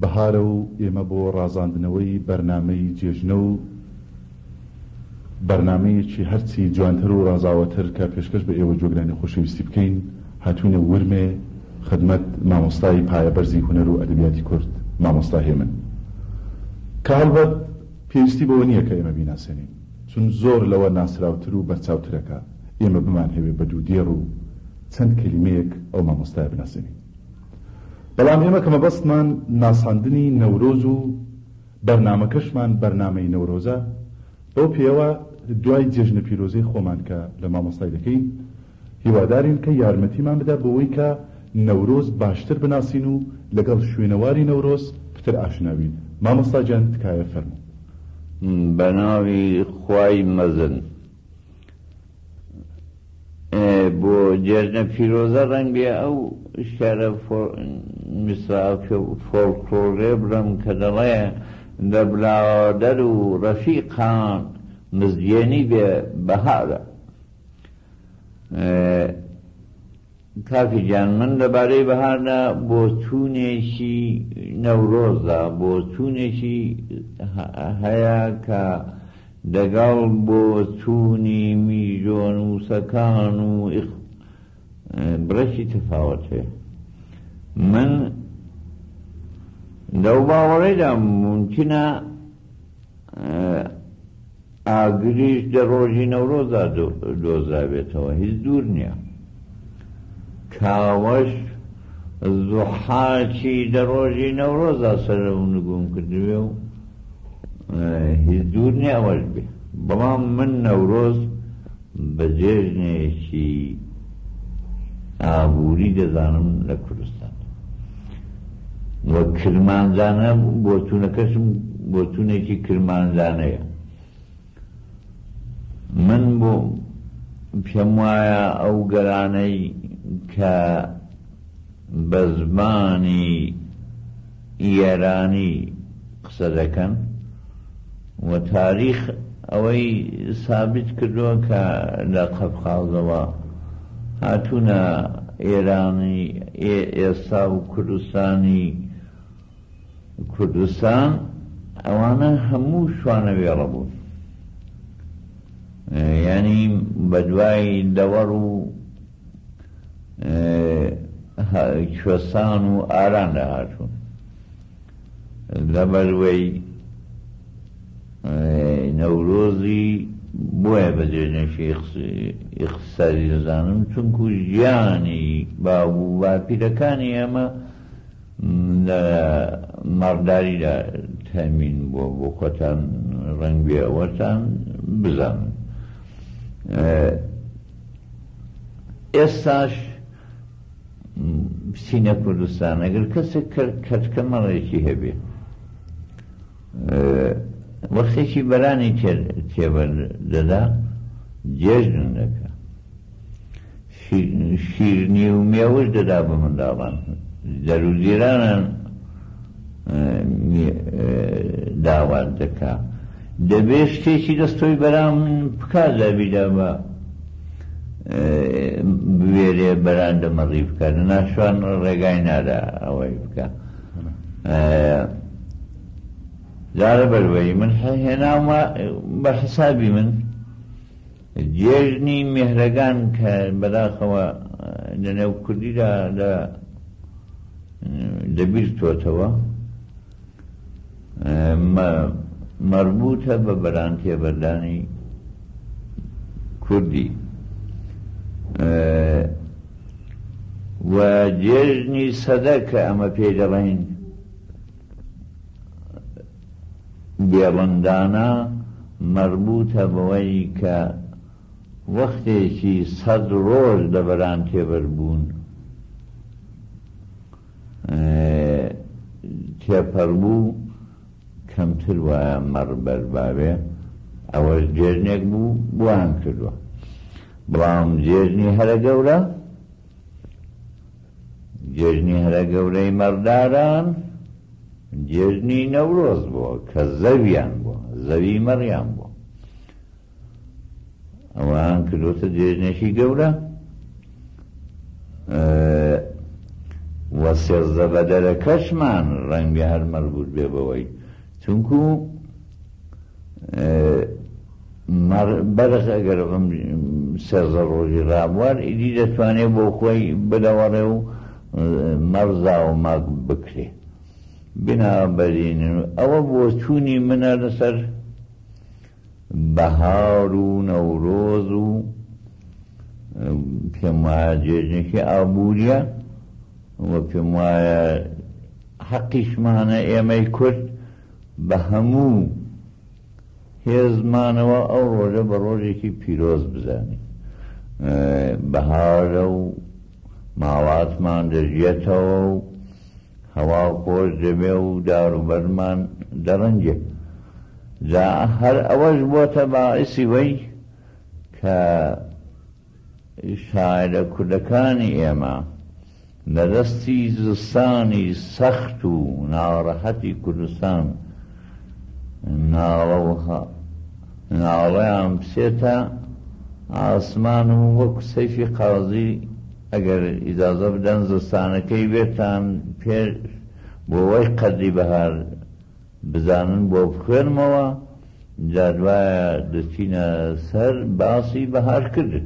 بەهارە و ئێمە بۆ ڕازاندنەوەی بەرنامەی جێژنە و بەرنامەیەکی هەرچی جوانتر و ڕازاوەتر کە پێشکەش بە ئێوە جۆگرانی خۆشەویستی بکەین هاتوونە ورمێ خدمەت مامۆستای پایەبەرزی هونەر و ئەدەبیاتی کورد مامۆستا هێمن کە هەڵبەت پێویستی بەوە نییە کە ئێمە بیناسێنین چون زۆر لەوە ناسراوتر و بەرچاوترەکە ئێمە بمان هەوێ بە دوو دێڕ و چەند کەلیمەیەک ئەو مامۆستایە بناسێنین بەڵام ئێمە کە مەبەستمان ناساندنی نەورۆز و بەرنامەکەشمان بەرنامەی نەورۆزە ئەو پێوە دوای جێژنە پیرۆزەی خۆمان کە لە مامۆستای دەکەین هیوادارین کە یارمەتیمان بدا بەوەی کە نەورۆز باشتر بناسین و لەگەڵ شوێنەواری نەورۆز پتر ئاشناوین مامۆستا جان تکایە فەرموو بەناوی خوای مەزن بۆ جێژنە پیرۆزە ڕەنگ بێ ئەو شارە فۆڵکلۆرێ بڕم کە دەڵێ دەبرادەر و ڕەفیقان مزگێنی بێ بەهارە کاکی جان من لەبارەی بەهاردا بۆ چوونێکی نەورۆزە بۆ چوونێکی هەیە کە دەگەڵ بۆ چوونی میژۆن و سەکان و بڕێکی تەفاوەتێ من لەو باوەڕێدا ممکنە ئاگریش لە ڕۆژی نەورۆزا دۆزا بێتەوە هیچ دوور نییە کاوەش زوحاچی لە ڕۆژی نەورۆزا سەرە و نگوم کردوێ و هیچ دوور نییە ئەوەش بێ بەڵام من نەورۆز بە جێژنێکی ئابووری دەزانم لە کوردستان وە کرمانزانە بۆچوونەکەشم بۆچوونێکی کرمانزانەیە من بۆ پێم وایە ئەو گەرانەی کە بە زمانی ئێرانی قسە دەکەن و تاریخ ئەوەی ثابت کردووە کە لە قەفقازەوە هاتوونە ئێرانی ئێستا و کوردستان ئەوانە هەموو شوانەوێڕە بوون یعنی بەدوای دەوەڕ و کوێستان و ئاران دەهاتوون لەبەروەی نەورۆزی بۆیە بە جێژنێکی ئیقتصادی دەزانم چونکو ژیانی باو باپیرەکانی ئێمە لە ماڕداریدا تەمین بۆ خۆتان ڕەنگ بێ ئەوەتان بزانن ئێستاش بچینە کوردستان ئەگەر کەسێک کەتکە مەڵێکی هەبێ وەختێکی بەرانی تێبەر دەدا جێژن دەکە شیرنی و مێوەش دەدا بە منداڵان دەروزیرانان داوات دەکا دەبێ شتێکی دەستۆی بەرام بکات لەبیدا بە بوێرێ بەران دەمەڕی بکات ناشوان ڕێگای نادا ئەوەی بکە جارە بەروەی من هێناومە بە حسابی من جێژنی مێهرەگان کە بەداخەوە لەنێو کوردیدا دەبیستۆتەوە مربوطە بە بەرانتێبەردانی کوردی و جێژنی سەدە کە ئەمە پێ دەڵێن بێڵندانە مربوطە بەوەی کە وەختێکی 100 ڕۆژ لە بەرانتێبەربوون تێپەڕبوو کەمتر وایە مەڕبەر بابێ ئەوەش جێژنێک بوو بوان کردووە بەڵام جێژنی هەرە گەورە جێژنی هەرە گەورەی مەڕداران جێژنی نەورۆز بووە کە زەویان بووە زەوی مەڕیان بووە ئەوان کردوتە جێژنێکی گەورە وە سێزدە بەدەرەکەشمان ڕەنگە هەر مەربوط بێ بەوەی چونکو بەرق ئەگەر سێزدە ڕۆژی ڕابوار ئیدی دەتوانێت بۆ خۆی بدەوەڕێ و مەرزا و ماک بکرێ بنابەرین ئەوە بۆ چوونی منە لەسەر بەهار و نەورۆز و پێم وایە جێژنێکی ئابووریە و پێم وایە حەقیشمانە ئێمەی کورد بە هەموو هێزمانەوە ئەو ڕۆژە بە ڕۆژێکی پیرۆز بزانین بەهارە و ماواتمان دەژێتەوە و هەوا خۆش دەبێ و داروبەرمان دەڕەنجێ جا هەر ئەوەش بۆتە باعسی وەی کە شاعرە کوردەکانی ئێمە لە دەستی زستانی سەخت و ناڕەحەتی کوردستان ناڵەیان بسێتە ئاسمان و وەکو سەیفی قازی ئەگەر ئیجازە بدەن زستانەکەی بێتان پێش بۆ وەی قەدری بەهار بزانن بۆ بخوێنمەوە جا دوایە دەچینە سەر باسی بەهار کردن